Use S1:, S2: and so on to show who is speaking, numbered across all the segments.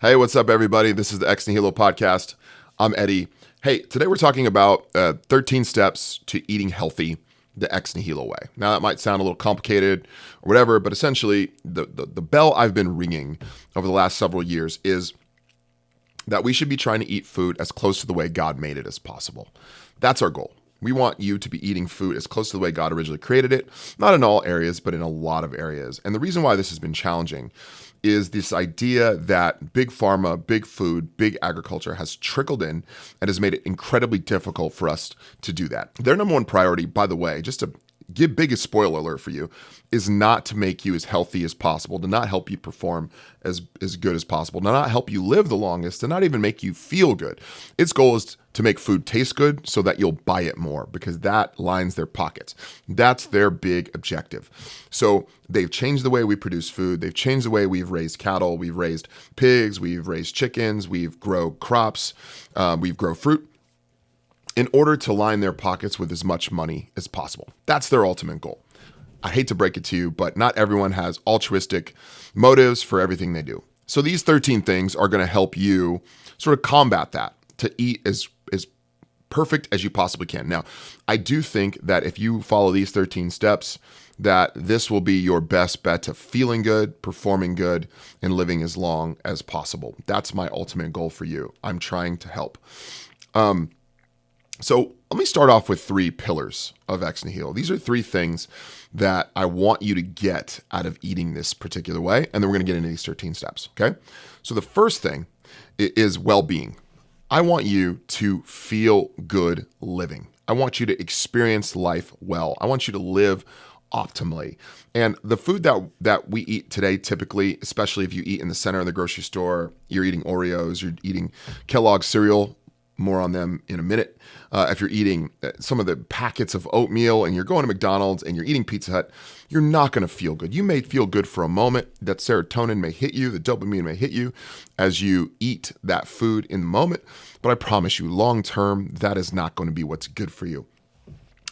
S1: Hey, what's up, everybody? This is the Ex Nihilo podcast. I'm Eddie. Hey, today we're talking about 13 steps to eating healthy the Ex Nihilo way. Now, that might sound a little complicated or whatever, but essentially, the bell I've been ringing over the last several years is that we should be trying to eat food as close to the way God made it as possible. That's our goal. We want you to be eating food as close to the way God originally created it, not in all areas, but in a lot of areas. And the reason why this has been challenging is this idea that big pharma, big food, big agriculture has trickled in and has made it incredibly difficult for us to do that. Their number one priority, by the way, just to give biggest spoiler alert for you, is not to make you as healthy as possible, to not help you perform as good as possible, to not help you live the longest, to not even make you feel good. Its goal is to make food taste good so that you'll buy it more, because that lines their pockets. That's their big objective. So they've changed the way we produce food. They've changed the way we've raised cattle. We've raised pigs. We've raised chickens. We've grown crops. We've grown fruit, in order to line their pockets with as much money as possible. That's their ultimate goal. I hate to break it to you, but not everyone has altruistic motives for everything they do. So these 13 things are going to help you sort of combat that, to eat as perfect as you possibly can. Now, I do think that if you follow these 13 steps, that this will be your best bet to feeling good, performing good, and living as long as possible. That's my ultimate goal for you. I'm trying to help. So let me start off with 3 pillars of Ex Nihilo. These are 3 things that I want you to get out of eating this particular way, and then we're going to get into these 13 steps, okay? So the first thing is well-being. I want you to feel good living. I want you to experience life well. I want you to live optimally. And the food that we eat today, typically, especially if you eat in the center of the grocery store, you're eating Oreos, you're eating Kellogg's cereal, more on them in a minute. If you're eating some of the packets of oatmeal and you're going to McDonald's and you're eating Pizza Hut, you're not going to feel good. You may feel good for a moment. That serotonin may hit you, the dopamine may hit you as you eat that food in the moment. But I promise you, long term, that is not going to be what's good for you.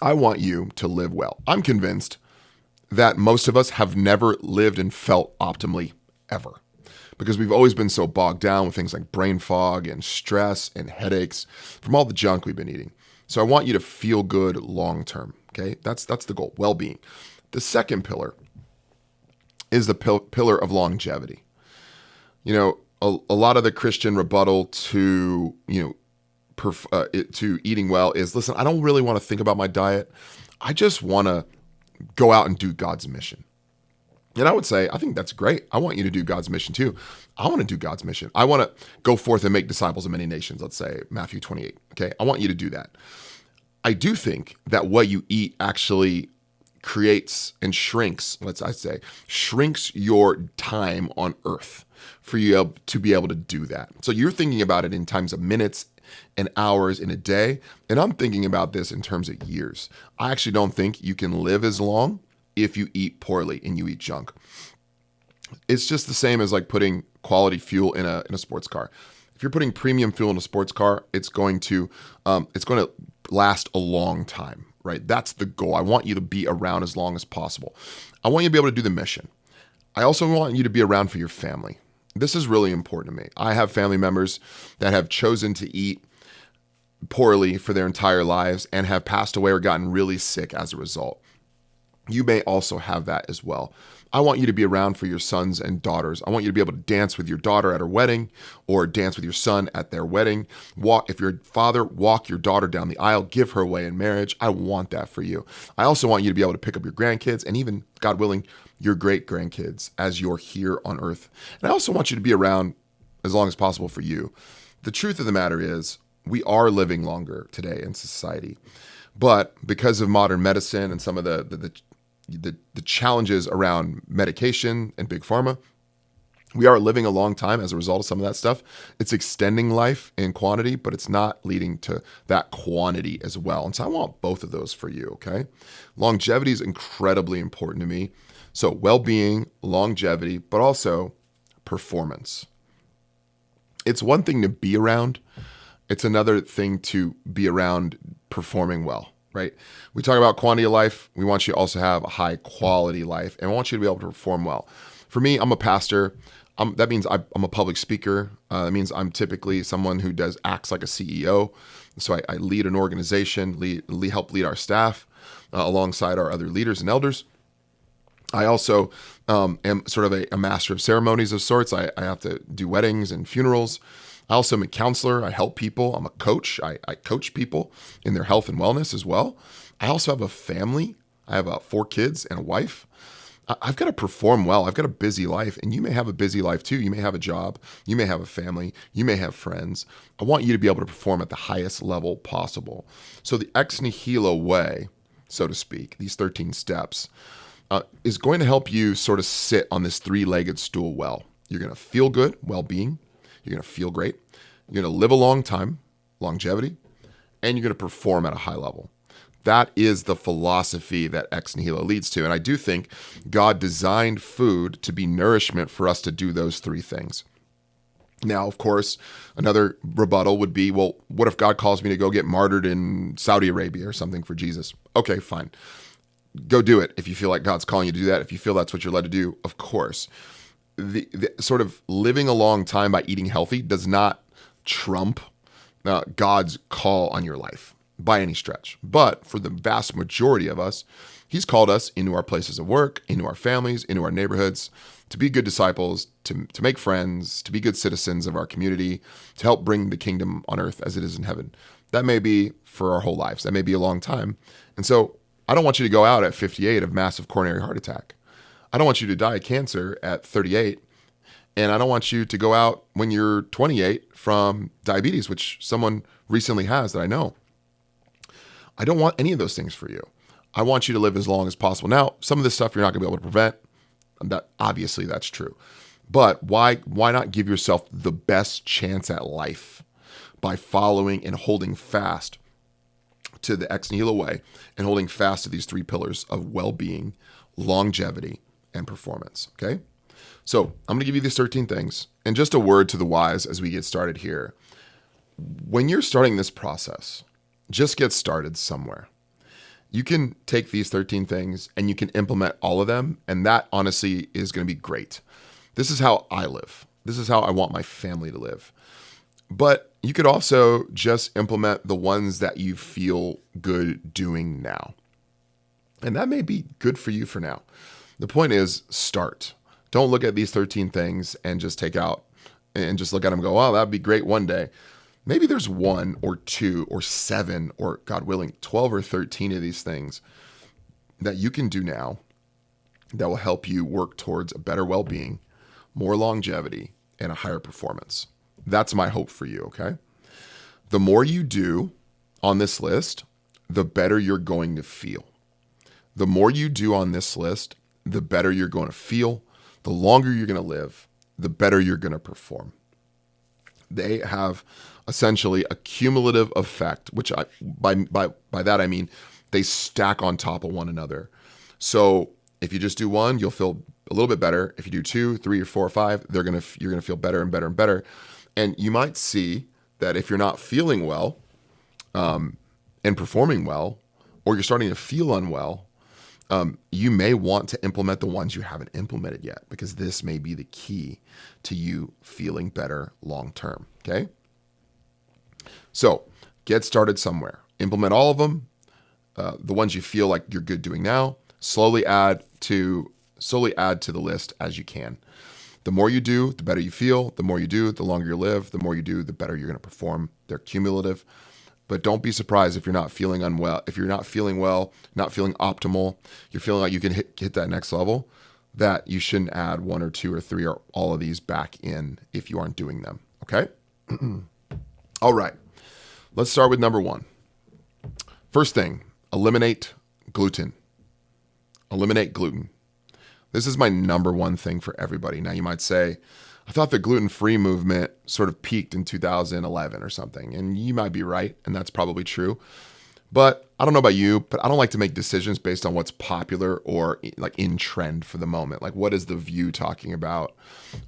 S1: I want you to live well. I'm convinced that most of us have never lived and felt optimally ever, because we've always been so bogged down with things like brain fog and stress and headaches from all the junk we've been eating. So I want you to feel good long term, okay? That's the goal, well-being. The second pillar is the pillar of longevity. You know, a lot of the Christian rebuttal to, to eating well is, listen, I don't really want to think about my diet. I just want to go out and do God's mission. And I would say, I think that's great. I want you to do God's mission too. I want to do God's mission. I want to go forth and make disciples of many nations, let's say Matthew 28. Okay, I want you to do that. I do think that what you eat actually creates and shrinks, shrinks your time on earth for you to be able to do that. So you're thinking about it in times of minutes and hours in a day. And I'm thinking about this in terms of years. I actually don't think you can live as long if you eat poorly and you eat junk. It's just the same as like putting quality fuel in a sports car. If you're putting premium fuel in a sports car, it's going to last a long time, right? That's the goal. I want you to be around as long as possible. I want you to be able to do the mission. I also want you to be around for your family. This is really important to me. I have family members that have chosen to eat poorly for their entire lives and have passed away or gotten really sick as a result. You may also have that as well. I want you to be around for your sons and daughters. I want you to be able to dance with your daughter at her wedding, or dance with your son at their wedding. If you're a father, walk your daughter down the aisle, give her away in marriage. I want that for you. I also want you to be able to pick up your grandkids and even, God willing, your great grandkids as you're here on earth. And I also want you to be around as long as possible for you. The truth of the matter is, we are living longer today in society. But because of modern medicine and some of the challenges around medication and big pharma, we are living a long time as a result of some of that stuff. It's extending life in quantity, but it's not leading to that quantity as well. And so I want both of those for you, okay? Longevity is incredibly important to me. So well-being, longevity, but also performance. It's one thing to be around. It's another thing to be around performing well, right? We talk about quantity of life. We want you to also have a high quality life, and we want you to be able to perform well. For me, I'm a pastor. That means I'm a public speaker. That means I'm typically someone who acts like a CEO. So I lead an organization, help lead our staff alongside our other leaders and elders. I also am sort of a master of ceremonies of sorts. I have to do weddings and funerals. I also am a counselor. I help people. I'm a coach. I coach people in their health and wellness as well. I also have a family. I have 4 kids and a wife. I've got to perform well. I've got a busy life, and you may have a busy life too. You may have a job. You may have a family. You may have friends. I want you to be able to perform at the highest level possible. So the Ex Nihilo way, so to speak, these 13 steps, is going to help you sort of sit on this 3-legged stool well. You're going to feel good, well-being. You're going to feel great. You're going to live a long time, longevity, and you're going to perform at a high level. That is the philosophy that Ex Nihilo leads to. And I do think God designed food to be nourishment for us to do those 3 things. Now, of course, another rebuttal would be, well, what if God calls me to go get martyred in Saudi Arabia or something for Jesus? Okay, fine. Go do it if you feel like God's calling you to do that. If you feel that's what you're led to do, of course. The sort of living a long time by eating healthy does not trump God's call on your life by any stretch. But for the vast majority of us, he's called us into our places of work, into our families, into our neighborhoods, to be good disciples, to make friends, to be good citizens of our community, to help bring the kingdom on earth as it is in heaven. That may be for our whole lives. That may be a long time. And so I don't want you to go out at 58 of massive coronary heart attack. I don't want you to die of cancer at 38. And I don't want you to go out when you're 28 from diabetes, which someone recently has that I know. I don't want any of those things for you. I want you to live as long as possible. Now, some of this stuff you're not going to be able to prevent. That obviously that's true. But why not give yourself the best chance at life by following and holding fast to the Ex Nihilo way and holding fast to these 3 pillars of well-being, longevity, and performance, okay? So I'm going to give you these 13 things. And just a word to the wise as we get started here. When you're starting this process, just get started somewhere. You can take these 13 things and you can implement all of them, and that honestly is going to be great. This is how I live. This is how I want my family to live. But you could also just implement the ones that you feel good doing now. And that may be good for you for now. The point is, start. Don't look at these 13 things and just take out and just look at them and go, oh, that'd be great one day. Maybe there's 1 or 2 or 7 or, God willing, 12 or 13 of these things that you can do now that will help you work towards a better well-being, more longevity, and a higher performance. That's my hope for you, okay? The more you do on this list, the better you're going to feel. The more you do on this list, the better you're going to feel, the longer you're going to live, the better you're going to perform. They have essentially a cumulative effect, which by that I mean they stack on top of one another. So if you just do 1, you'll feel a little bit better. If you do 2, 3, or 4, or 5, you're gonna feel better and better and better. And you might see that if you're not feeling well and performing well, or you're starting to feel unwell, you may want to implement the ones you haven't implemented yet, because this may be the key to you feeling better long term. Okay. So get started somewhere. Implement all of them. The ones you feel like you're good doing now. Slowly add to the list as you can. The more you do, the better you feel. The more you do, the longer you live. The more you do, the better you're going to perform. They're cumulative. But don't be surprised if you're not feeling unwell, if you're not feeling well, not feeling optimal, you're feeling like you can hit that next level, that you shouldn't add 1 or 2 or 3 or all of these back in if you aren't doing them. Okay? All right. Let's start with number 1. First thing, eliminate gluten. Eliminate gluten. This is my number 1 thing for everybody. Now you might say, I thought the gluten-free movement sort of peaked in 2011 or something. And you might be right, and that's probably true. But I don't know about you, but I don't like to make decisions based on what's popular or like in trend for the moment. Like, what is The View talking about?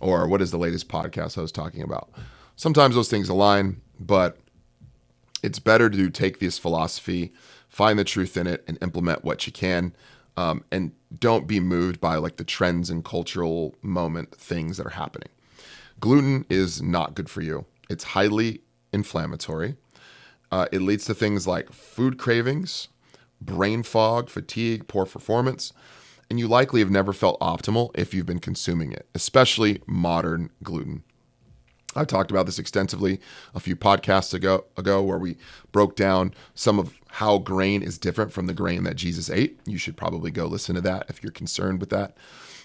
S1: Or what is the latest podcast host talking about? Sometimes those things align, but it's better to take this philosophy, find the truth in it, and implement what you can. And don't be moved by like the trends and cultural moment things that are happening. Gluten is not good for you. It's highly inflammatory. It leads to things like food cravings, brain fog, fatigue, poor performance, and you likely have never felt optimal if you've been consuming it, especially modern gluten. I've talked about this extensively a few podcasts ago where we broke down some of how grain is different from the grain that Jesus ate. You should probably go listen to that if you're concerned with that.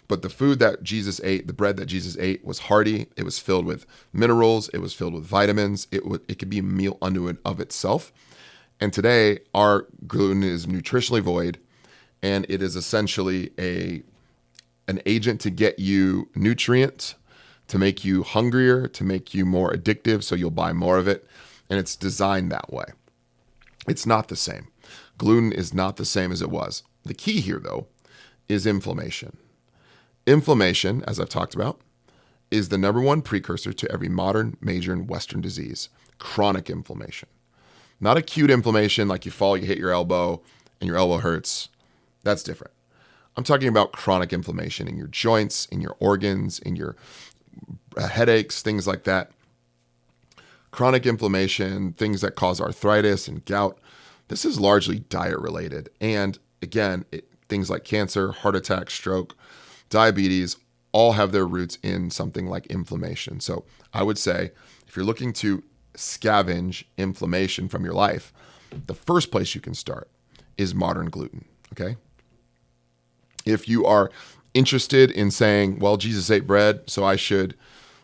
S1: But the food that Jesus ate, the bread that Jesus ate, was hearty. It was filled with minerals. It was filled with vitamins. It could be a meal unto it of itself. And today, our gluten is nutritionally void, and it is essentially an agent to get you nutrients, to make you hungrier, to make you more addictive, so you'll buy more of it. And it's designed that way. It's not the same. Gluten is not the same as it was. The key here, though, is inflammation. Inflammation, as I've talked about, is the number one precursor to every modern, major, and Western disease. Chronic inflammation. Not acute inflammation like you fall, you hit your elbow, and your elbow hurts. That's different. I'm talking about chronic inflammation in your joints, in your organs, in your headaches, things like that. Chronic inflammation, things that cause arthritis and gout. This is largely diet related. And again, things like cancer, heart attack, stroke, diabetes, all have their roots in something like inflammation. So I would say if you're looking to scavenge inflammation from your life, the first place you can start is modern gluten, okay? If you are interested in saying, well, Jesus ate bread, so I should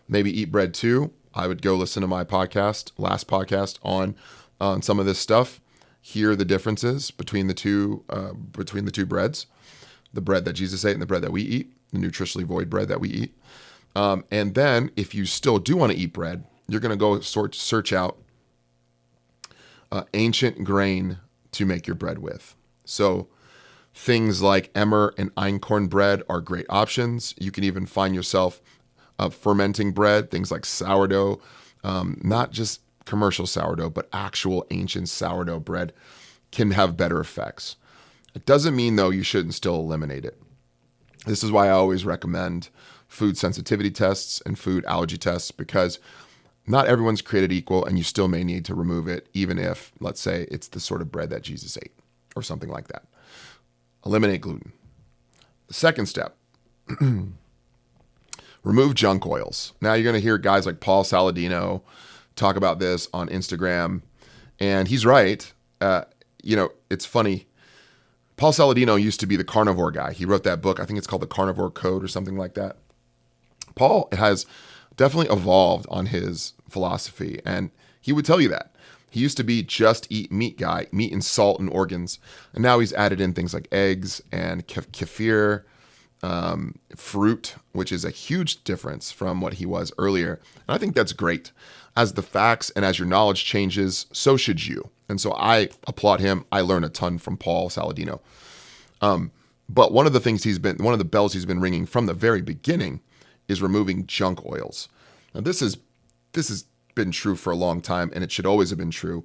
S1: maybe eat bread too, I would go listen to my last podcast on some of this stuff, hear the differences between the two breads, the bread that Jesus ate and the bread that we eat, the nutritionally void bread that we eat. And then if you still do want to eat bread, you're going to go search out ancient grain to make your bread with. So things like emmer and einkorn bread are great options. You can even find yourself fermenting bread, things like sourdough, not just commercial sourdough, but actual ancient sourdough bread can have better effects. It doesn't mean, though, you shouldn't still eliminate it. This is why I always recommend food sensitivity tests and food allergy tests, because not everyone's created equal, and you still may need to remove it, even if, let's say, it's the sort of bread that Jesus ate or something like that. Eliminate gluten. The second step, remove junk oils. Now you're going to hear guys like Paul Saladino talk about this on Instagram, and he's right. It's funny. Paul Saladino used to be the carnivore guy. He wrote that book. I think it's called The Carnivore Code or something like that. Paul has definitely evolved on his philosophy, and he would tell you that. He used to be just eat meat guy, meat and salt and organs, and now he's added in things like eggs and kefir, fruit, which is a huge difference from what he was earlier. And I think that's great. As the facts and as your knowledge changes, so should you. And so I applaud him. I learn a ton from Paul Saladino. But one of the bells he's been ringing from the very beginning is removing junk oils. Now this has been true for a long time, and it should always have been true.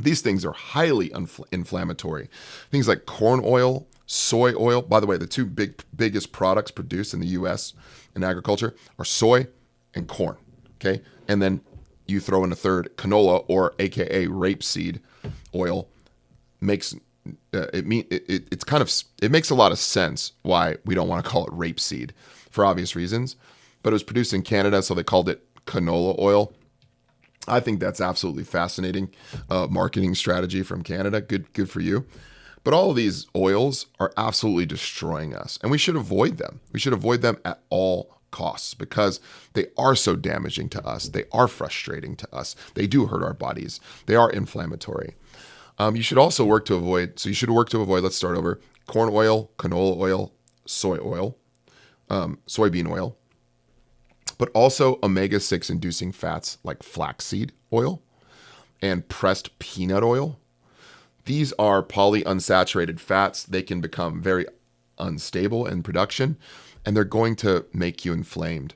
S1: These things are highly inflammatory. Things like corn oil, soy oil. By the way, the two biggest products produced in the U.S. in agriculture are soy and corn. Okay, and then you throw in a third, canola, or AKA rapeseed oil. It makes a lot of sense why we don't want to call it rapeseed for obvious reasons, but it was produced in Canada, so they called it canola oil. I think that's absolutely fascinating marketing strategy from Canada. Good for you. But all of these oils are absolutely destroying us, and we should avoid them. We should avoid them at all costs because they are so damaging to us. They are frustrating to us. They do hurt our bodies. They are inflammatory. You should also work to avoid, let's start over, corn oil, canola oil, soy oil, soybean oil, but also omega-6 inducing fats like flaxseed oil and pressed peanut oil. These are polyunsaturated fats. They can become very unstable in production, and they're going to make you inflamed.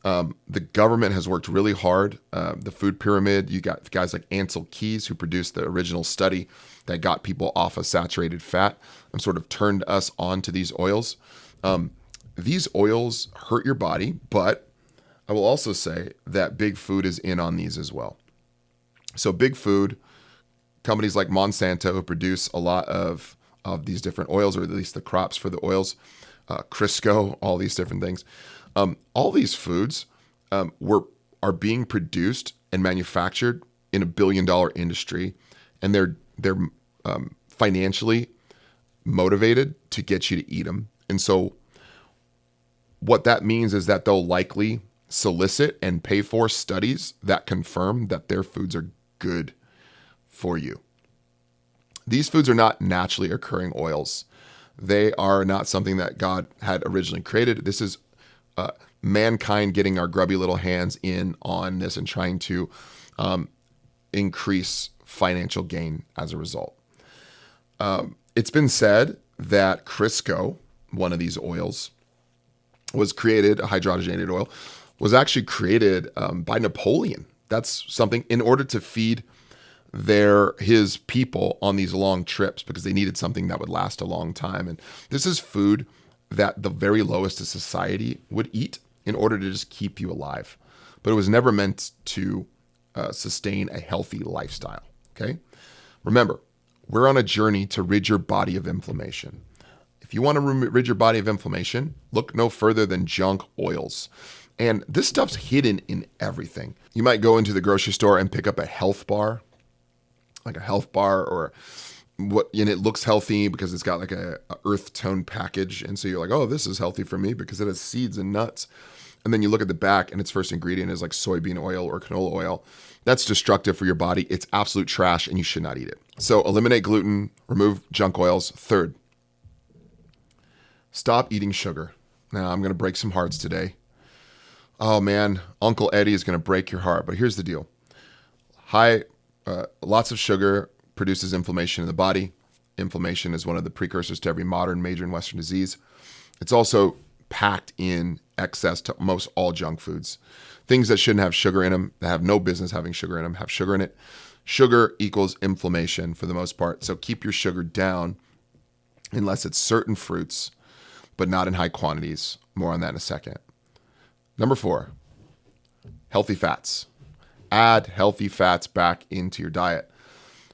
S1: The government has worked really hard. The food pyramid, you got guys like Ansel Keys, who produced the original study that got people off of saturated fat and sort of turned us on to these oils. These oils hurt your body, but I will also say that big food is in on these as well. So big food, companies like Monsanto who produce a lot of these different oils, or at least the crops for the oils, Crisco, all these different things. All these foods are being produced and manufactured in $1 billion industry, and they're financially motivated to get you to eat them. And so what that means is that they'll likely solicit and pay for studies that confirm that their foods are good for you. These foods are not naturally occurring oils. They are not something that God had originally created. This is mankind getting our grubby little hands in on this and trying to increase financial gain as a result. It's been said that Crisco, one of these oils, was created, a hydrogenated oil, was actually created by Napoleon. That's something in order to feed his people on these long trips, because they needed something that would last a long time. And this is food that the very lowest of society would eat in order to just keep you alive. But it was never meant to sustain a healthy lifestyle. Okay? Remember, we're on a journey to rid your body of inflammation. If you want to rid your body of inflammation, look no further than junk oils. And this stuff's hidden in everything. You might go into the grocery store and pick up a health bar, like a health bar, or and it looks healthy because it's got like a earth tone package. And so you're like, oh, this is healthy for me because it has seeds and nuts. And then you look at the back and its first ingredient is like soybean oil or canola oil. That's destructive for your body. It's absolute trash and you should not eat it. So eliminate gluten, remove junk oils. Third, stop eating sugar. Now I'm going to break some hearts today. Oh man, Uncle Eddie is going to break your heart. But here's the deal. Lots of sugar produces inflammation in the body. Inflammation is one of the precursors to every modern major and Western disease. It's also packed in excess to most all junk foods. Things that shouldn't have sugar in them, that have no business having sugar in them, have sugar in it. Sugar equals inflammation for the most part. So keep your sugar down unless it's certain fruits, but not in high quantities. More on that in a second. Number 4, healthy fats. Add healthy fats back into your diet.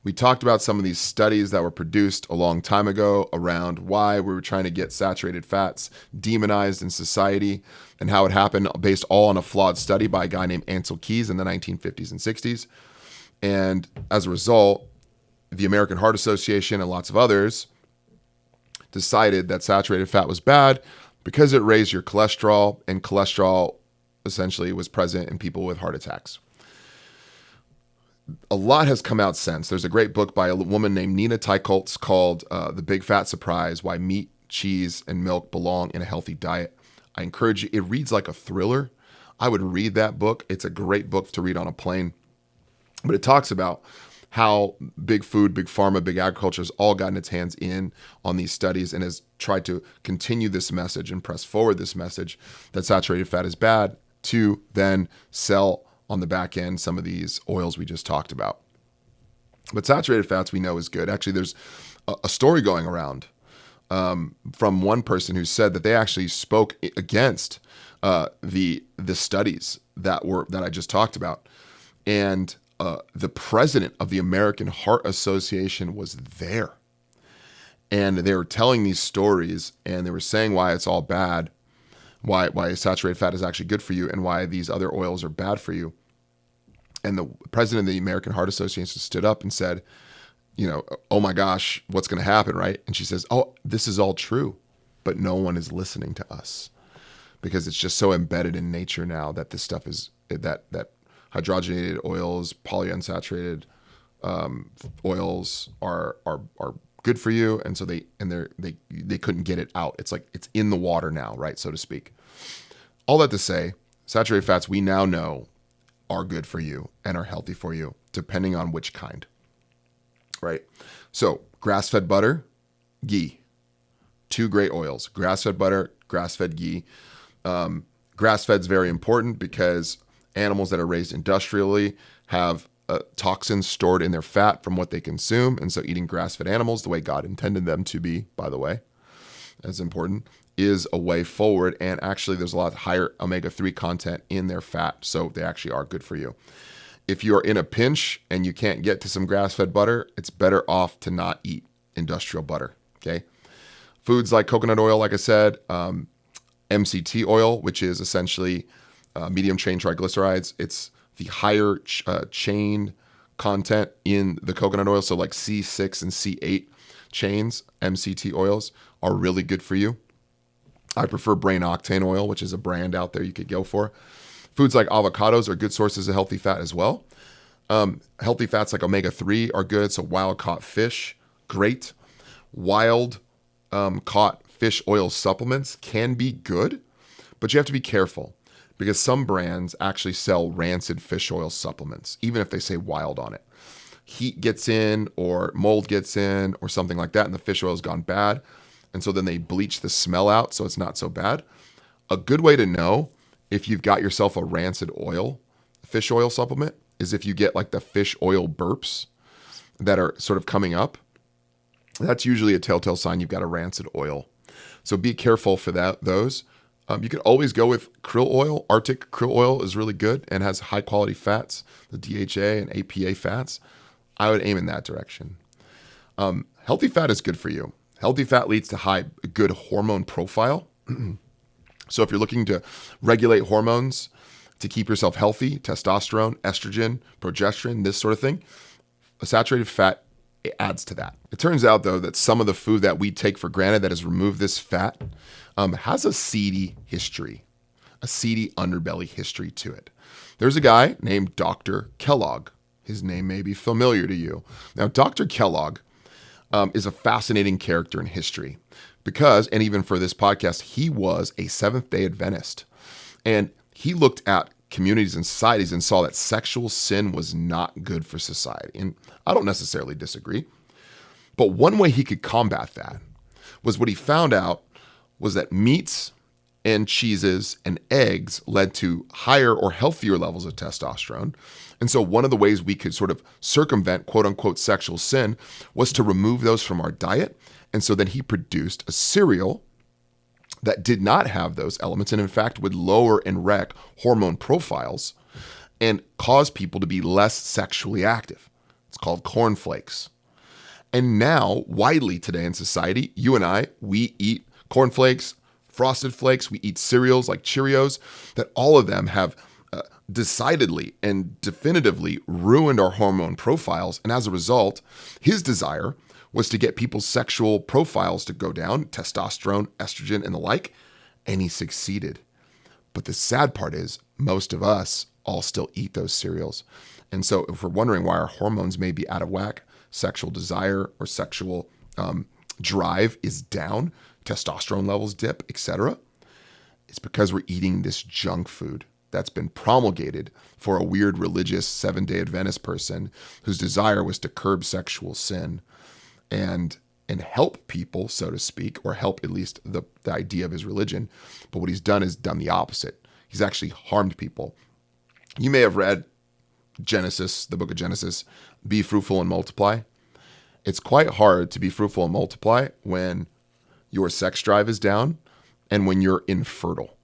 S1: We talked about some of these studies that were produced a long time ago around why we were trying to get saturated fats demonized in society and how it happened based all on a flawed study by a guy named Ansel Keys in the 1950s and 60s. And as a result, the American Heart Association and lots of others decided that saturated fat was bad because it raised your cholesterol, and cholesterol essentially was present in people with heart attacks. A lot has come out since. There's a great book by a woman named Nina Teicholz called The Big Fat Surprise, Why Meat, Cheese, and Milk Belong in a Healthy Diet. I encourage you. It reads like a thriller. I would read that book. It's a great book to read on a plane. But it talks about how big food, big pharma, big agriculture has all gotten its hands in on these studies and has tried to continue this message and press forward this message that saturated fat is bad to then sell on the back end some of these oils we just talked about. But saturated fats we know is good. Actually, there's a story going around from one person who said that they actually spoke against the studies that I just talked about. And the president of the American Heart Association was there. And they were telling these stories and they were saying why it's all bad, why saturated fat is actually good for you, and why these other oils are bad for you. And the president of the American Heart Association stood up and said, oh my gosh, what's going to happen, right? And she says, oh, this is all true, but no one is listening to us because it's just so embedded in nature now that this stuff is, that hydrogenated oils, polyunsaturated oils are good for you, and so they couldn't get it out. It's like it's in the water now, right, so to speak. All that to say, saturated fats we now know are good for you and are healthy for you, depending on which kind, right? So grass-fed butter, ghee, 2 great oils. Grass-fed butter, grass-fed ghee. Grass-fed is very important because animals that are raised industrially have toxins stored in their fat from what they consume. And so eating grass-fed animals the way God intended them to be, by the way, as important, is a way forward. And actually, there's a lot higher omega-3 content in their fat, so they actually are good for you. If you're in a pinch and you can't get to some grass-fed butter, it's better off to not eat industrial butter, okay? Foods like coconut oil, like I said, MCT oil, which is essentially medium chain triglycerides. It's the higher chain content in the coconut oil. So like C6 and C8 chains, MCT oils, are really good for you. I prefer brain octane oil, which is a brand out there you could go for. Foods like avocados are good sources of healthy fat as well. Healthy fats like omega-3 are good. So wild caught fish, great. Wild caught fish oil supplements can be good, but you have to be careful because some brands actually sell rancid fish oil supplements, even if they say wild on it. Heat gets in or mold gets in or something like that, and the fish oil has gone bad. And so then they bleach the smell out so it's not so bad. A good way to know if you've got yourself a rancid oil, fish oil supplement, is if you get like the fish oil burps that are sort of coming up. That's usually a telltale sign you've got a rancid oil. So be careful for those. You can always go with krill oil. Arctic krill oil is really good and has high quality fats, the DHA and APA fats. I would aim in that direction. Healthy fat is good for you. Healthy fat leads to good hormone profile. So if you're looking to regulate hormones to keep yourself healthy, testosterone, estrogen, progesterone, this sort of thing, a saturated fat adds to that. It turns out, though, that some of the food that we take for granted that has removed this fat has a seedy history, a seedy underbelly history to it. There's a guy named Dr. Kellogg. His name may be familiar to you. Now, Dr. Kellogg is a fascinating character in history because, and even for this podcast, he was a Seventh-day Adventist. And he looked at communities and societies and saw that sexual sin was not good for society. And I don't necessarily disagree. But one way he could combat that was what he found out was that meats and cheeses and eggs led to higher or healthier levels of testosterone. And so one of the ways we could sort of circumvent quote unquote sexual sin was to remove those from our diet. And so then he produced a cereal that did not have those elements and in fact would lower and wreck hormone profiles and cause people to be less sexually active. It's called cornflakes. And now, widely today in society, you and I, we eat cornflakes, Frosted Flakes, we eat cereals like Cheerios, that all of them have decidedly and definitively ruined our hormone profiles. And as a result, his desire was to get people's sexual profiles to go down, testosterone, estrogen, and the like, and he succeeded. But the sad part is most of us all still eat those cereals. And so if we're wondering why our hormones may be out of whack, sexual desire or sexual drive is down, testosterone levels dip, etc., it's because we're eating this junk food that's been promulgated for a weird religious Seventh-day Adventist person whose desire was to curb sexual sin and help people, so to speak, or help at least the idea of his religion. But what he's done is done the opposite. He's actually harmed people. You may have read Genesis, the book of Genesis, be fruitful and multiply. It's quite hard to be fruitful and multiply when your sex drive is down and when you're infertile,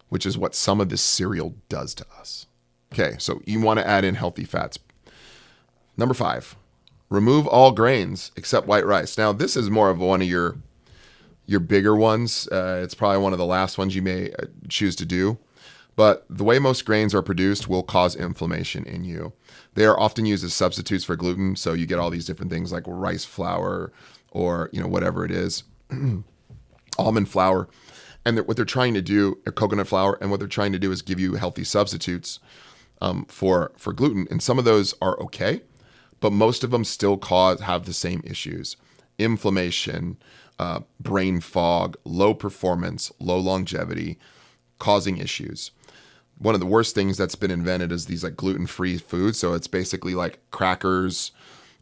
S1: which is what some of this cereal does to us. Okay, so you want to add in healthy fats. Number 5, remove all grains except white rice. Now, this is more of one of your bigger ones. It's probably one of the last ones you may choose to do. But the way most grains are produced will cause inflammation in you. They are often used as substitutes for gluten, so you get all these different things like rice flour or whatever it is, almond flour. And what they're trying to do, or coconut flour, and what they're trying to do is give you healthy substitutes for gluten. And some of those are okay, but most of them still have the same issues: inflammation, brain fog, low performance, low longevity, causing issues. One of the worst things that's been invented is these like gluten-free foods. So it's basically like crackers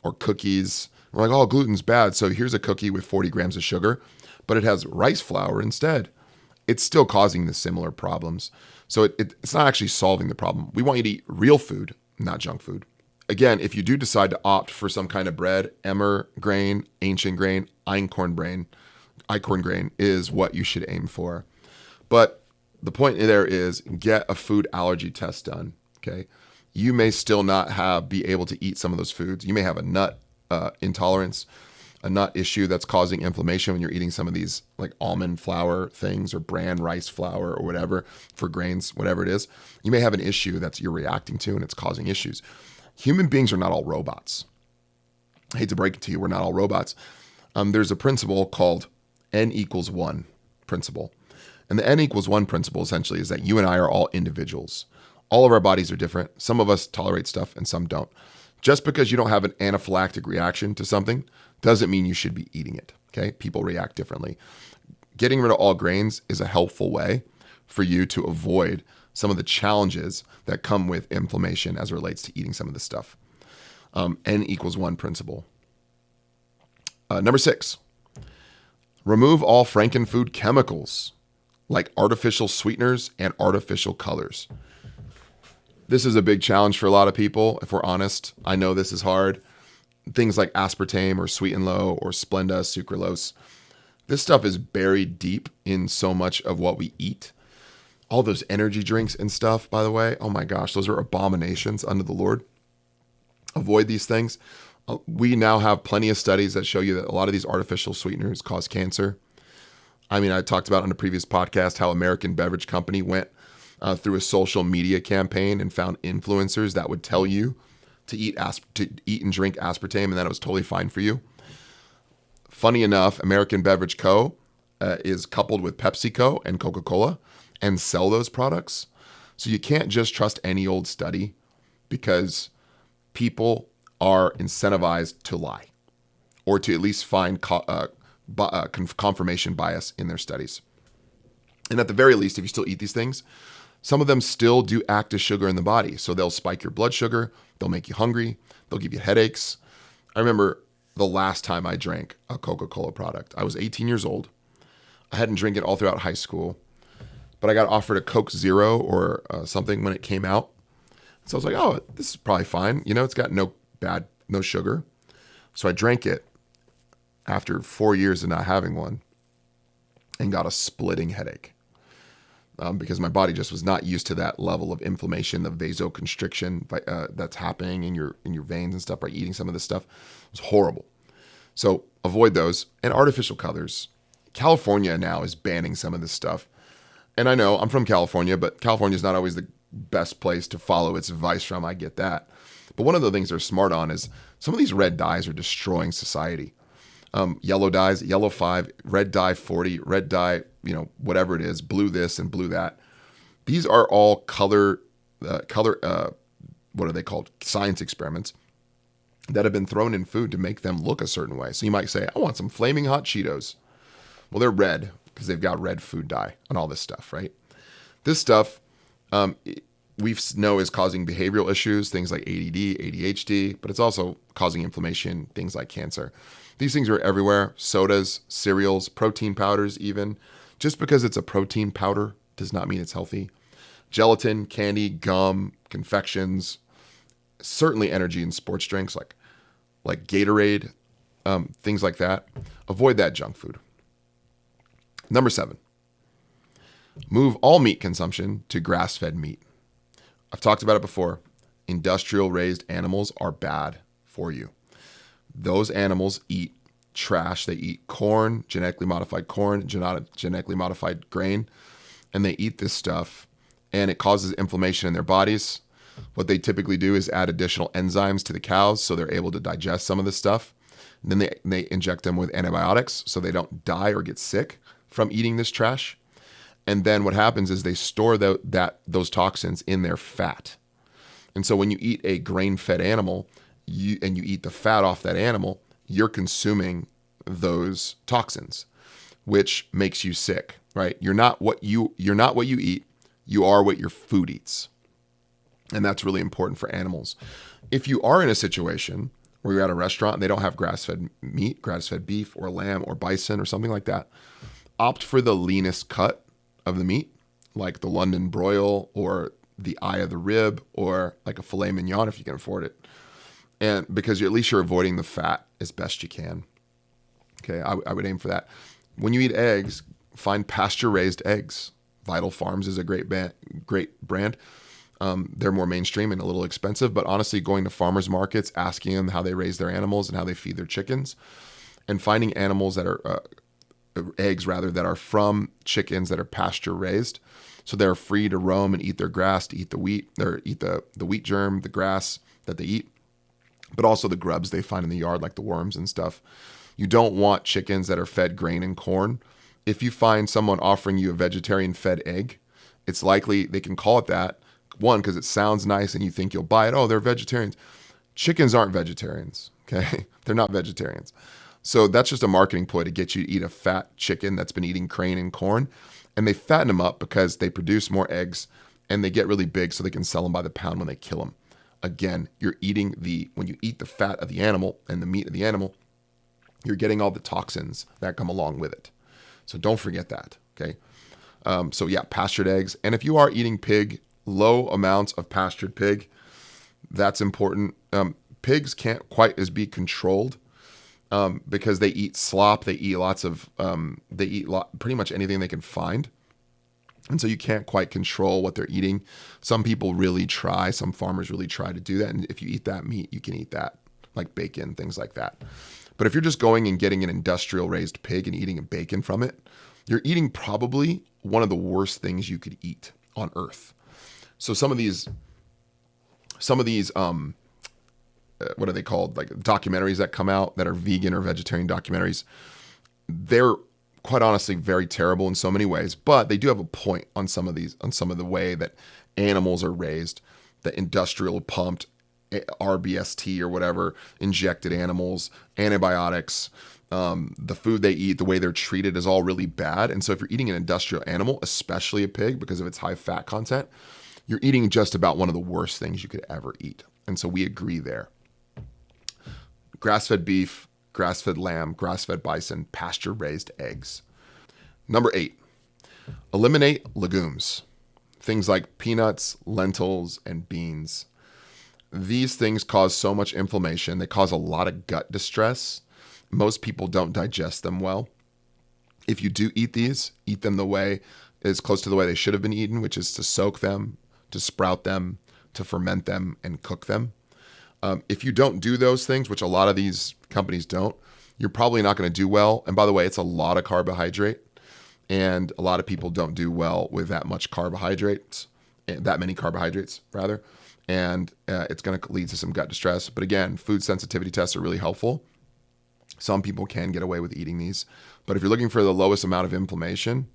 S1: or cookies. We're like, oh, gluten's bad. So here's a cookie with 40 grams of sugar, but it has rice flour instead. It's still causing the similar problems. So it's not actually solving the problem. We want you to eat real food, not junk food. Again, if you do decide to opt for some kind of bread, emmer grain, ancient grain, einkorn Einkorn grain is what you should aim for. But the point there is get a food allergy test done. Okay. You may still not be able to eat some of those foods. You may have a nut intolerance, a nut issue that's causing inflammation when you're eating some of these like almond flour things or bran rice flour or whatever for grains, whatever it is. You may have an issue that you're reacting to and it's causing issues. Human beings are not all robots. I hate to break it to you, we're not all robots. There's a principle called N=1 principle. And the N=1 principle essentially is that you and I are all individuals. All of our bodies are different. Some of us tolerate stuff and some don't. Just because you don't have an anaphylactic reaction to something doesn't mean you should be eating it. Okay? People react differently. Getting rid of all grains is a helpful way for you to avoid some of the challenges that come with inflammation as it relates to eating some of this stuff. N=1 principle. Number 6, remove all frankenfood chemicals like artificial sweeteners and artificial colors. This is a big challenge for a lot of people, if we're honest. I know this is hard. Things like aspartame or Sweet and Low or Splenda, sucralose. This stuff is buried deep in so much of what we eat. All those energy drinks and stuff, by the way, oh my gosh, those are abominations unto the Lord. Avoid these things. We now have plenty of studies that show you that a lot of these artificial sweeteners cause cancer. I mean, I talked about on a previous podcast how American Beverage Company went through a social media campaign and found influencers that would tell you to eat and drink aspartame and that it was totally fine for you. Funny enough, American Beverage Co. is coupled with PepsiCo and Coca-Cola and sell those products. So you can't just trust any old study because people are incentivized to lie or to at least find confirmation bias in their studies. And at the very least, if you still eat these things, some of them still do act as sugar in the body. So they'll spike your blood sugar. They'll make you hungry. They'll give you headaches. I remember the last time I drank a Coca-Cola product. I was 18 years old. I hadn't drank it all throughout high school, but I got offered a Coke Zero or something when it came out. So I was like, oh, this is probably fine. You know, it's got no sugar. So I drank it after 4 years of not having one and got a splitting headache because my body just was not used to that level of inflammation, the vasoconstriction that's happening in your veins and stuff by eating some of this stuff. It was horrible. So avoid those. And artificial colors. California now is banning some of this stuff. And I know I'm from California, but California is not always the best place to follow its advice from. I get that. But one of the things they're smart on is some of these red dyes are destroying society. Yellow dyes, yellow 5, red dye 40, red dye, whatever it is, blue this and blue that. These are all color, what are they called? Science experiments that have been thrown in food to make them look a certain way. So you might say, I want some flaming hot Cheetos. Well, they're red because they've got red food dye and all this stuff, right? This stuff we know is causing behavioral issues, things like ADD, ADHD, but it's also causing inflammation, things like cancer. These things are everywhere. Sodas, cereals, protein powders even. Just because it's a protein powder does not mean it's healthy. Gelatin, candy, gum, confections, certainly energy and sports drinks like Gatorade, things like that. Avoid that junk food. Number 7, move all meat consumption to grass-fed meat. I've talked about it before. Industrial raised animals are bad for you. Those animals eat trash. They eat corn, genetically modified grain, and they eat this stuff, and it causes inflammation in their bodies. What they typically do is add additional enzymes to the cows so they're able to digest some of this stuff. And then they inject them with antibiotics so they don't die or get sick from eating this trash. And then what happens is they store those toxins in their fat. And so when you eat a grain-fed animal, you eat the fat off that animal, you're consuming those toxins, which makes you sick, right? You're not what you eat, you are what your food eats. And that's really important for animals. If you are in a situation where you're at a restaurant and they don't have grass-fed meat, grass-fed beef or lamb or bison or something like that, opt for the leanest cut of the meat, like the London broil or the eye of the rib or like a filet mignon if you can afford it. And because at least you're avoiding the fat as best you can. Okay, I would aim for that. When you eat eggs, find pasture-raised eggs. Vital Farms is a great brand. They're more mainstream and a little expensive, but honestly, going to farmers markets, asking them how they raise their animals and how they feed their chickens, and finding animals that are eggs rather that are from chickens that are pasture raised, so they're free to roam and eat their grass, to eat the wheat, or eat the wheat germ, the grass that they eat, but also the grubs they find in the yard, like the worms and stuff. You don't want chickens that are fed grain and corn. If you find someone offering you a vegetarian fed egg, it's likely they can call it that. One, because it sounds nice and you think you'll buy it. Oh, they're vegetarians. Chickens aren't vegetarians, okay? They're not vegetarians. So that's just a marketing ploy to get you to eat a fat chicken that's been eating grain and corn. And they fatten them up because they produce more eggs and they get really big so they can sell them by the pound when they kill them. Again, when you eat the fat of the animal and the meat of the animal, you're getting all the toxins that come along with it. So don't forget that, okay? So yeah, pastured eggs. And if you are eating pig, low amounts of pastured pig, that's important. Pigs can't quite as be controlled because they eat slop. They eat pretty much anything they can find. And so you can't quite control what they're eating. Some people really try, some farmers really try to do that. And if you eat that meat, you can eat that, like bacon, things like that. But if you're just going and getting an industrial raised pig and eating a bacon from it, you're eating probably one of the worst things you could eat on earth. So some of these what are they called? Like documentaries that come out that are vegan or vegetarian documentaries, they're quite honestly very terrible in so many ways, but they do have a point on some of the way that animals are raised, the industrial pumped RBST or whatever, injected animals, antibiotics, the food they eat, the way they're treated is all really bad. And so if you're eating an industrial animal, especially a pig, because of its high fat content, you're eating just about one of the worst things you could ever eat. And so we agree there. Grass-fed beef, grass-fed lamb, grass-fed bison, pasture-raised eggs. Number 8, eliminate legumes. Things like peanuts, lentils, and beans. These things cause so much inflammation. They cause a lot of gut distress. Most people don't digest them well. If you do eat these, eat them as close to the way they should have been eaten, which is to soak them, to sprout them, to ferment them, and cook them. If you don't do those things, which a lot of these companies don't, you're probably not going to do well. And by the way, it's a lot of carbohydrate. And a lot of people don't do well with that many carbohydrates, rather. And it's going to lead to some gut distress. But again, food sensitivity tests are really helpful. Some people can get away with eating these. But if you're looking for the lowest amount of inflammation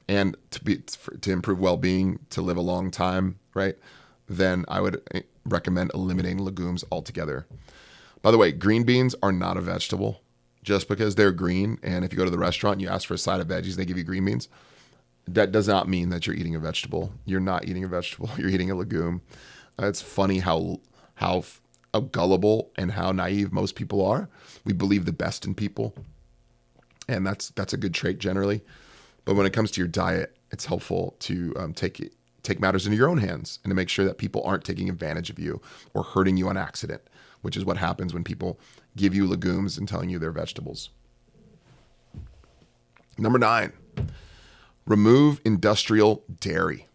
S1: and to improve well-being, to live a long time, right, then I would recommend eliminating legumes altogether. By the way, green beans are not a vegetable. Just because they're green, and if you go to the restaurant and you ask for a side of veggies, they give you green beans, that does not mean that you're eating a vegetable. You're not eating a vegetable. You're eating a legume. It's funny how gullible and how naive most people are. We believe the best in people, and that's a good trait generally. But when it comes to your diet, it's helpful to take matters into your own hands and to make sure that people aren't taking advantage of you or hurting you on accident, which is what happens when people give you legumes and telling you they're vegetables. Number 9, remove industrial dairy.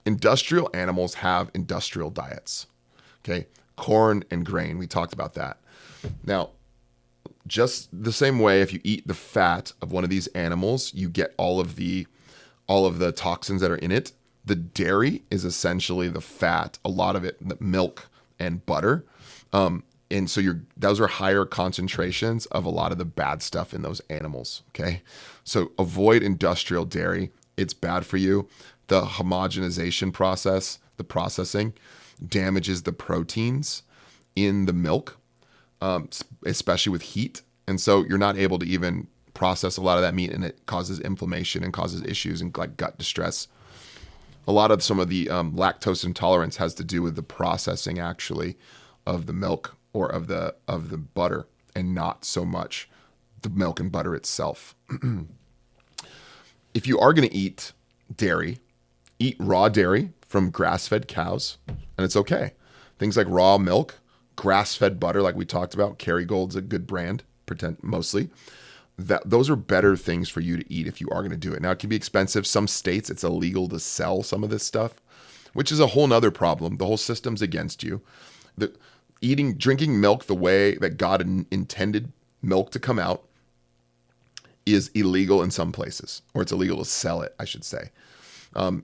S1: Industrial animals have industrial diets. Okay, corn and grain, we talked about that. Now, just the same way, if you eat the fat of one of these animals, you get all of the toxins that are in it. The dairy is essentially the fat, a lot of it, the milk and butter. And so those are higher concentrations of a lot of the bad stuff in those animals, okay? So avoid industrial dairy. It's bad for you. The homogenization process, the processing, damages the proteins in the milk, especially with heat. And so you're not able to even process a lot of that meat, and it causes inflammation and causes issues and like gut distress. A lot of some of the lactose intolerance has to do with the processing actually of the milk or of the butter, and not so much the milk and butter itself. If you are going to eat dairy, eat raw dairy from grass-fed cows, and it's okay. Things like raw milk, grass-fed butter, like we talked about. Kerrygold's a good brand, mostly. those are better things for you to eat if you are going to do it. Now, it can be expensive. Some states, it's illegal to sell some of this stuff, which is a whole nother problem. The whole system's against you. Drinking milk the way that God intended milk to come out is illegal in some places, or it's illegal to sell it, I should say.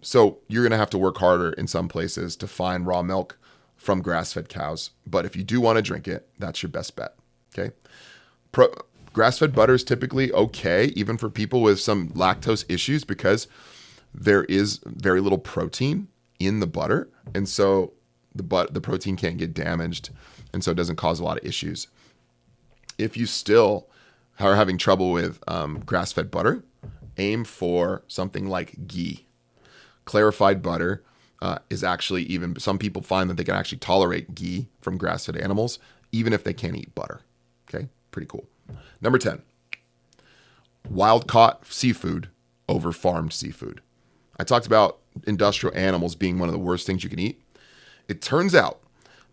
S1: So you're going to have to work harder in some places to find raw milk from grass-fed cows. But if you do want to drink it, that's your best bet. Okay. Grass-fed butter is typically okay, even for people with some lactose issues, because there is very little protein in the butter. And so the protein can't get damaged. And so it doesn't cause a lot of issues. If you still are having trouble with grass-fed butter, aim for something like ghee. Clarified butter is actually some people find that they can actually tolerate ghee from grass-fed animals, even if they can't eat butter. Okay, pretty cool. Number 10, wild-caught seafood over farmed seafood. I talked about industrial animals being one of the worst things you can eat. It turns out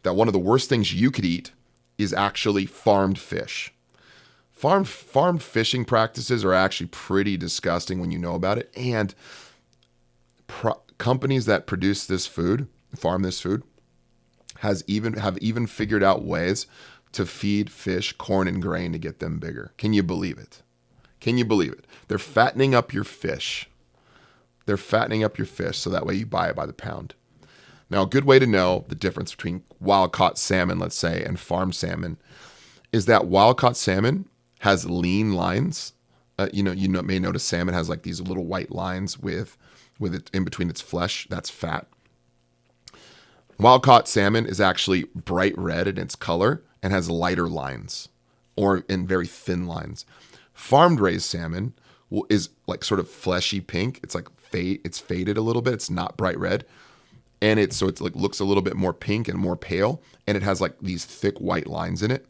S1: that one of the worst things you could eat is actually farmed fish. Farmed fishing practices are actually pretty disgusting when you know about it. And companies that produce this food, farm this food, have even figured out ways to feed fish corn and grain to get them bigger. Can you believe it? Can you believe it? They're fattening up your fish. They're fattening up your fish so that way you buy it by the pound. Now, a good way to know the difference between wild-caught salmon, let's say, and farmed salmon is that wild-caught salmon has lean lines. You may notice salmon has like these little white lines with it in between its flesh. That's fat. Wild-caught salmon is actually bright red in its color and has lighter lines in very thin lines. Farmed-raised salmon is like sort of fleshy pink. It's like it's faded a little bit. It's not bright red. And it's like looks a little bit more pink and more pale. And it has like these thick white lines in it.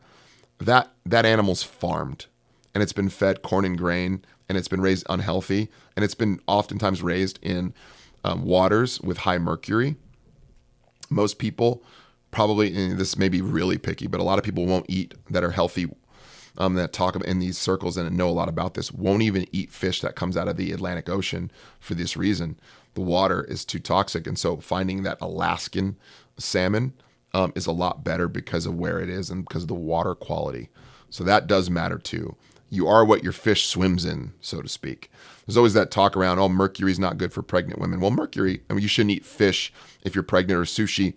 S1: That animal's farmed. And it's been fed corn and grain. And it's been raised unhealthy. And it's been oftentimes raised in waters with high mercury. Most people probably, and this may be really picky, but a lot of people won't eat that are healthy, that talk about in these circles and know a lot about this, won't even eat fish that comes out of the Atlantic Ocean for this reason. The water is too toxic. And so finding that Alaskan salmon is a lot better because of where it is and because of the water quality. So that does matter too. You are what your fish swims in, so to speak. There's always that talk around, mercury is not good for pregnant women. Well, mercury, you shouldn't eat fish if you're pregnant, or sushi.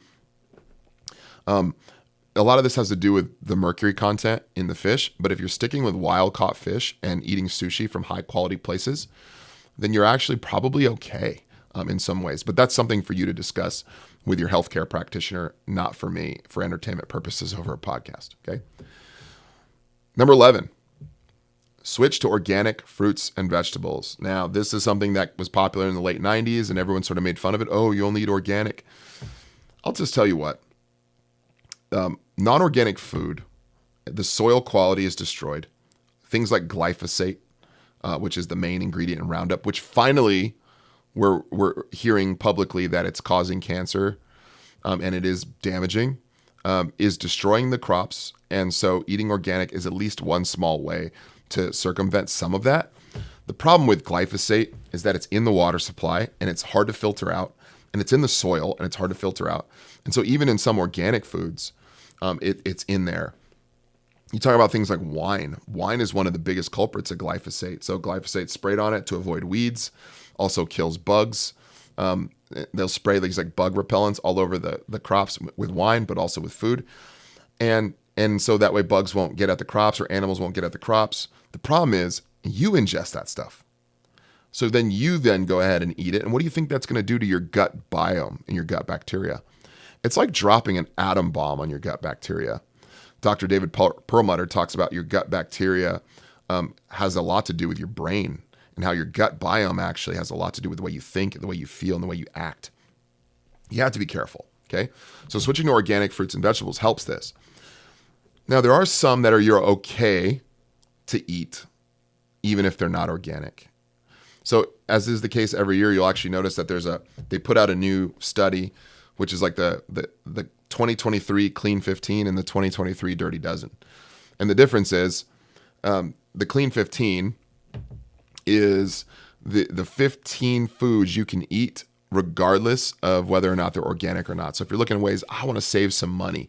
S1: A lot of this has to do with the mercury content in the fish. But if you're sticking with wild caught fish and eating sushi from high quality places, then you're actually probably okay in some ways. But that's something for you to discuss with your healthcare practitioner, not for me, for entertainment purposes over a podcast. Okay. Number 11. Switch to organic fruits and vegetables. Now, this is something that was popular in the late 90s and everyone sort of made fun of it. Oh, you only eat organic. I'll just tell you what. Non-organic food, the soil quality is destroyed. Things like glyphosate, which is the main ingredient in Roundup, which finally we're hearing publicly that it's causing cancer and it is damaging, is destroying the crops. And so eating organic is at least one small way to circumvent some of that. The problem with glyphosate is that it's in the water supply and it's hard to filter out, and it's in the soil and it's hard to filter out. And so even in some organic foods, it's in there. You talk about things like wine. Wine is one of the biggest culprits of glyphosate. So glyphosate sprayed on it to avoid weeds, also kills bugs. They'll spray these like bug repellents all over the crops with wine, but also with food. And so that way bugs won't get at the crops or animals won't get at the crops. The problem is you ingest that stuff. So then you go ahead and eat it. And what do you think that's going to do to your gut biome and your gut bacteria? It's like dropping an atom bomb on your gut bacteria. Dr. David Perlmutter talks about your gut bacteria has a lot to do with your brain, and how your gut biome actually has a lot to do with the way you think, the way you feel, and the way you act. You have to be careful, okay? So switching to organic fruits and vegetables helps this. Now, there are some that you're okay to eat, even if they're not organic. So as is the case every year, you'll actually notice that they put out a new study, which is like the 2023 Clean 15 and the 2023 Dirty Dozen. And the difference is the Clean 15 is the 15 foods you can eat regardless of whether or not they're organic or not. So if you're looking at ways, I want to save some money,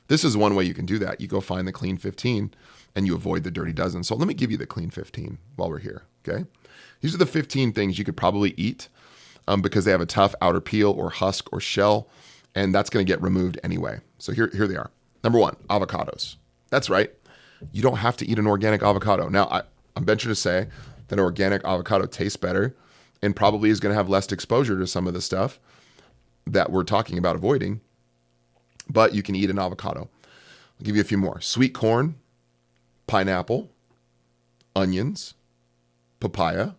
S1: this is one way you can do that. You go find the Clean 15 and you avoid the Dirty Dozen. So let me give you the Clean 15 while we're here, okay? These are the 15 things you could probably eat because they have a tough outer peel or husk or shell, and that's going to get removed anyway. So here they are. Number 1, avocados. That's right. You don't have to eat an organic avocado. Now, I'm venture to say that an organic avocado tastes better and probably is going to have less exposure to some of the stuff that we're talking about avoiding, but you can eat an avocado. I'll give you a few more. Sweet corn, pineapple, onions, papaya,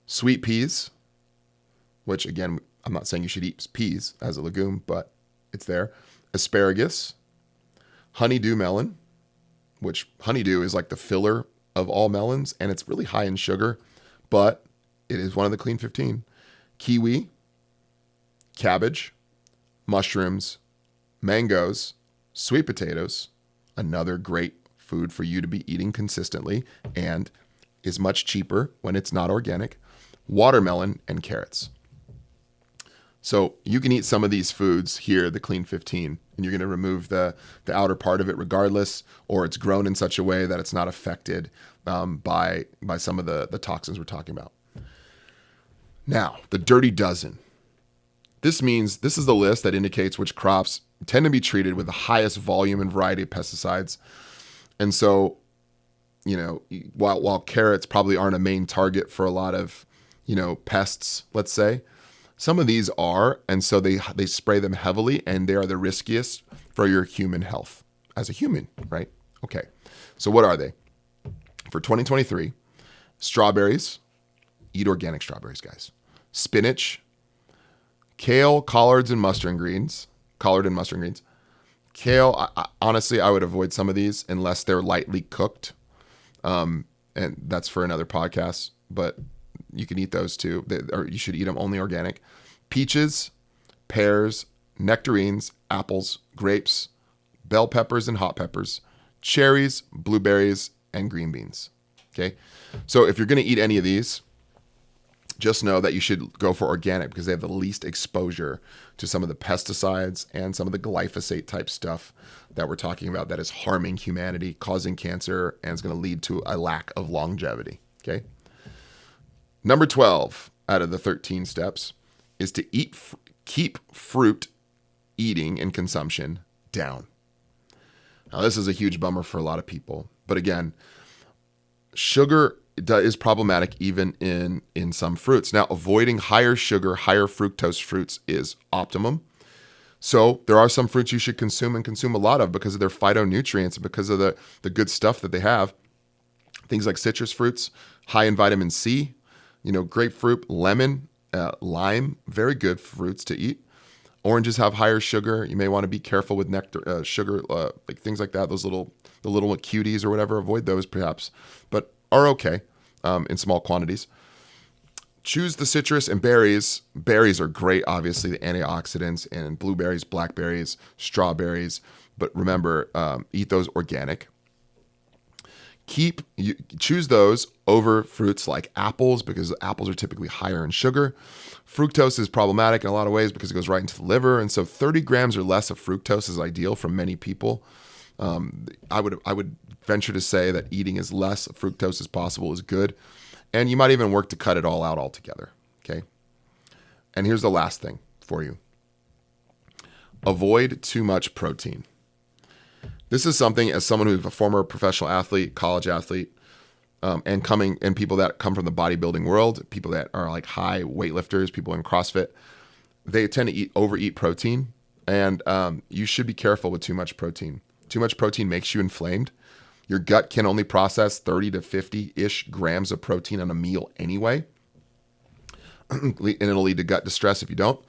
S1: sweet peas, which again, I'm not saying you should eat peas as a legume, but it's there. Asparagus, honeydew melon, which honeydew is like the filler of all melons, and it's really high in sugar, but it is one of the Clean 15. Kiwi, cabbage, mushrooms, mangoes, sweet potatoes, another great food for you to be eating consistently and is much cheaper when it's not organic, watermelon, and carrots. So you can eat some of these foods here, the Clean 15, and you're going to remove the outer part of it regardless, or it's grown in such a way that it's not affected by some of the toxins we're talking about. Now, the Dirty Dozen. This means this is the list that indicates which crops tend to be treated with the highest volume and variety of pesticides. And so, while carrots probably aren't a main target for a lot of, pests, let's say, some of these are, and so they spray them heavily, and they are the riskiest for your human health as a human, right? Okay, so what are they? For 2023, strawberries, eat organic strawberries, guys. Spinach, kale, collard and mustard greens. Kale, honestly, I would avoid some of these unless they're lightly cooked, and that's for another podcast, but you can eat those too, or you should eat them only organic. Peaches, pears, nectarines, apples, grapes, bell peppers and hot peppers, cherries, blueberries, and green beans. Okay, so if you're going to eat any of these, just know that you should go for organic because they have the least exposure to some of the pesticides and some of the glyphosate type stuff that we're talking about that is harming humanity, causing cancer, and is going to lead to a lack of longevity. Okay. Number 12 out of the 13 steps is to keep fruit eating and consumption down. Now, this is a huge bummer for a lot of people, but again, sugar is problematic even in some fruits. Now, avoiding higher sugar, higher fructose fruits is optimum. So there are some fruits you should consume and consume a lot of because of their phytonutrients, because of the good stuff that they have. Things like citrus fruits, high in vitamin C, grapefruit, lemon, lime, very good fruits to eat. Oranges have higher sugar. You may want to be careful with nectar, sugar, like things like that. The little cuties or whatever, avoid those perhaps, but are okay in small quantities. Choose the citrus and berries. Berries are great, obviously, the antioxidants, and blueberries, blackberries, strawberries. But remember, eat those organic. Choose those over fruits like apples because apples are typically higher in sugar. Fructose is problematic in a lot of ways because it goes right into the liver, and so 30 grams or less of fructose is ideal for many people. I would venture to say that eating as less fructose as possible is good, and you might even work to cut it all out altogether. Okay, and here's the last thing for you: avoid too much protein. This is something, as someone who's a former professional athlete, college athlete, and people that come from the bodybuilding world, people that are like high weightlifters, people in CrossFit, they tend to overeat protein, and you should be careful with too much protein. Too much protein makes you inflamed. Your gut can only process 30 to 50-ish grams of protein on a meal anyway, and it'll lead to gut distress if you don't.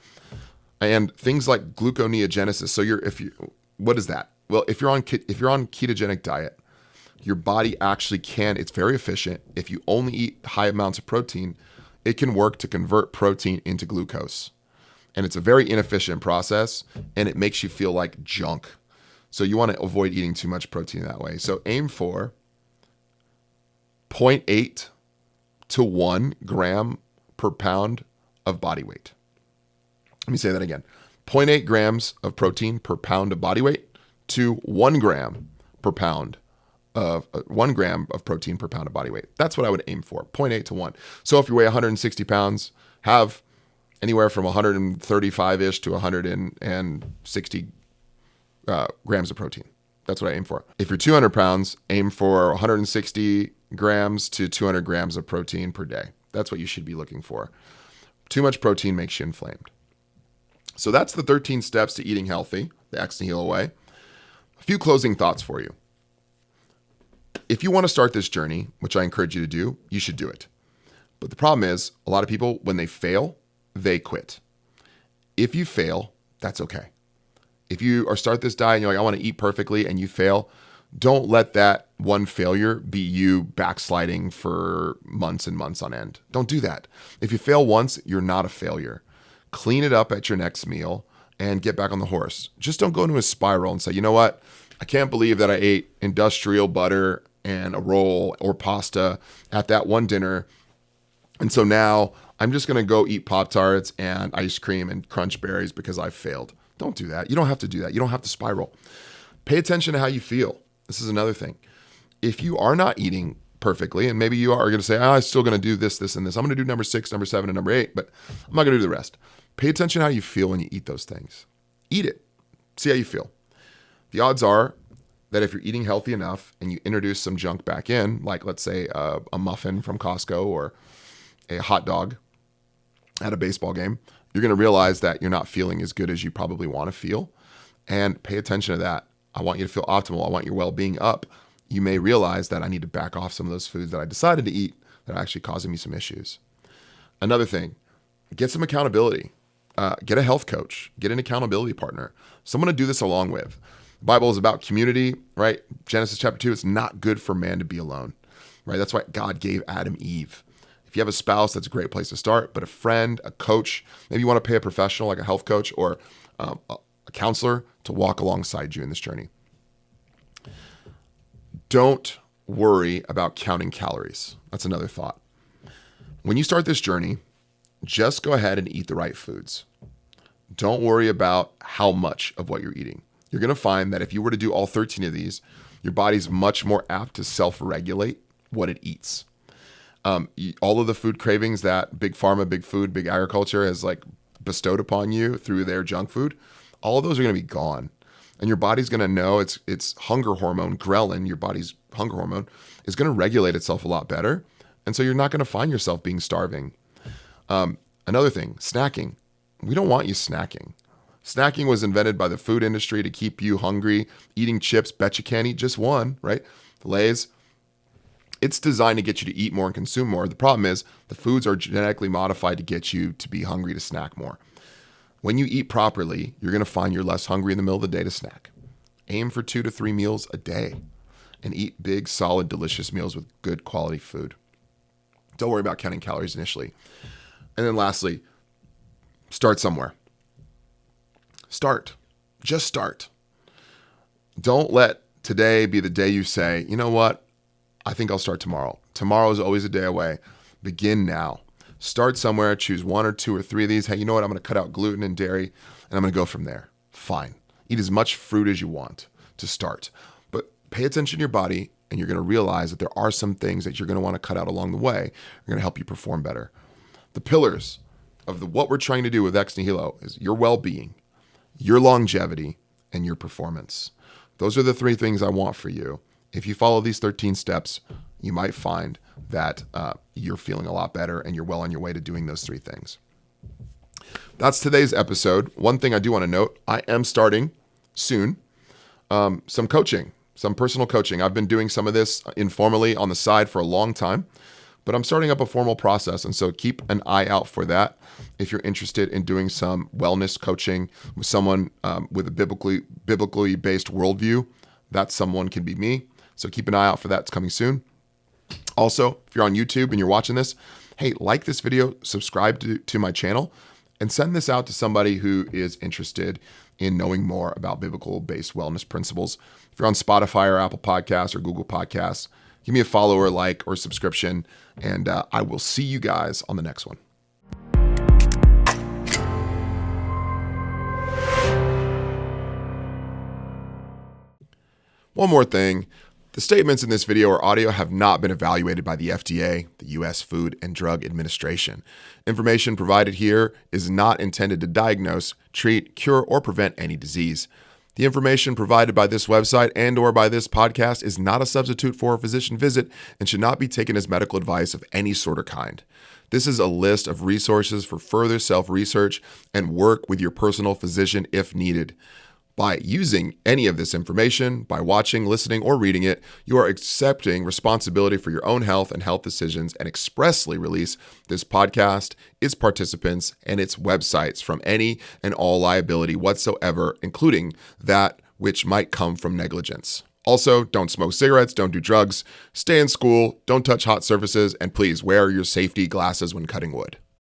S1: And things like gluconeogenesis. So what is that? Well, if you're on ketogenic diet, your body actually it's very efficient. If you only eat high amounts of protein, it can work to convert protein into glucose. And it's a very inefficient process, and it makes you feel like junk. So you want to avoid eating too much protein that way. So aim for 0.8 to 1 gram per pound of body weight. Let me say that again. 0.8 grams of protein per pound of body weight to 1 gram per pound of 1 gram of protein per pound of body weight. That's what I would aim for, 0.8 to 1. So if you weigh 160 pounds, have anywhere from 135-ish to 160 grams of protein. That's what I aim for. If you're 200 pounds, aim for 160 grams to 200 grams of protein per day. That's what you should be looking for. Too much protein makes you inflamed. So that's the 13 steps to eating healthy, the Ex Nihilo way. A few closing thoughts for you. If you want to start this journey, which I encourage you to do, you should do it. But the problem is, a lot of people, when they fail, they quit. If you fail, that's okay. If you start this diet and you're like, I want to eat perfectly, and you fail, don't let that one failure be you backsliding for months and months on end. Don't do that. If you fail once, you're not a failure. Clean it up at your next meal and get back on the horse. Just don't go into a spiral and say, you know what? I can't believe that I ate industrial butter and a roll or pasta at that one dinner. And so now I'm just going to go eat Pop-Tarts and ice cream and crunch berries because I failed. Don't do that. You don't have to do that. You don't have to spiral. Pay attention to how you feel. This is another thing. If you are not eating perfectly, and maybe you are going to say, I'm still going to do this, this, and this. I'm going to do number 6, number 7, and number 8, but I'm not going to do the rest. Pay attention to how you feel when you eat those things. Eat it. See how you feel. The odds are that if you're eating healthy enough and you introduce some junk back in, like let's say a muffin from Costco or a hot dog at a baseball game, you're going to realize that you're not feeling as good as you probably want to feel. And pay attention to that. I want you to feel optimal. I want your well-being up. You may realize that I need to back off some of those foods that I decided to eat that are actually causing me some issues. Another thing, get some accountability. Get a health coach. Get an accountability partner. Someone to do this along with. The Bible is about community, right? Genesis chapter 2, it's not good for man to be alone, right? That's why God gave Adam Eve. If you have a spouse, that's a great place to start. But a friend, a coach, maybe you want to pay a professional like a health coach or a counselor to walk alongside you in this journey. Don't worry about counting calories. That's another thought. When you start this journey, just go ahead and eat the right foods. Don't worry about how much of what you're eating. You're going to find that if you were to do all 13 of these, your body's much more apt to self-regulate what it eats. All of the food cravings that big pharma, big food, big agriculture has like bestowed upon you through their junk food, all of those are going to be gone. And your body's going to know its hunger hormone, ghrelin, your body's hunger hormone, is going to regulate itself a lot better. And so you're not going to find yourself being starving. Another thing, snacking. We don't want you snacking. Snacking was invented by the food industry to keep you hungry. Eating chips, bet you can't eat just one, right? Lay's. It's designed to get you to eat more and consume more. The problem is the foods are genetically modified to get you to be hungry to snack more. When you eat properly, you're going to find you're less hungry in the middle of the day to snack. Aim for 2 to 3 meals a day and eat big, solid, delicious meals with good quality food. Don't worry about counting calories initially. And then lastly, start somewhere. Start. Just start. Don't let today be the day you say, you know what? I think I'll start tomorrow. Tomorrow is always a day away. Begin now. Start somewhere. Choose 1 or 2 or 3 of these. Hey, you know what? I'm going to cut out gluten and dairy, and I'm going to go from there. Fine. Eat as much fruit as you want to start. But pay attention to your body, and you're going to realize that there are some things that you're going to want to cut out along the way. Are going to help you perform better. The pillars of what we're trying to do with Ex Nihilo is your well-being, your longevity, and your performance. Those are the 3 things I want for you. If you follow these 13 steps, you might find that you're feeling a lot better and you're well on your way to doing those 3 things. That's today's episode. One thing I do want to note, I am starting soon some coaching, some personal coaching. I've been doing some of this informally on the side for a long time, but I'm starting up a formal process. And so keep an eye out for that. If you're interested in doing some wellness coaching with someone with a biblically based worldview, that someone can be me. So keep an eye out for that. It's coming soon. Also, if you're on YouTube and you're watching this, hey, like this video, subscribe to my channel, and send this out to somebody who is interested in knowing more about biblical-based wellness principles. If you're on Spotify or Apple Podcasts or Google Podcasts, Give me a follow or like or subscription, and I will see you guys on the next one. One more thing. The statements in this video or audio have not been evaluated by the FDA, the U.S. Food and Drug Administration. Information provided here is not intended to diagnose, treat, cure, or prevent any disease. The information provided by this website and or by this podcast is not a substitute for a physician visit and should not be taken as medical advice of any sort or kind. This is a list of resources for further self-research and work with your personal physician if needed. By using any of this information, by watching, listening, or reading it, you are accepting responsibility for your own health and health decisions and expressly release this podcast, its participants, and its websites from any and all liability whatsoever, including that which might come from negligence. Also, don't smoke cigarettes, don't do drugs, stay in school, don't touch hot surfaces, and please wear your safety glasses when cutting wood.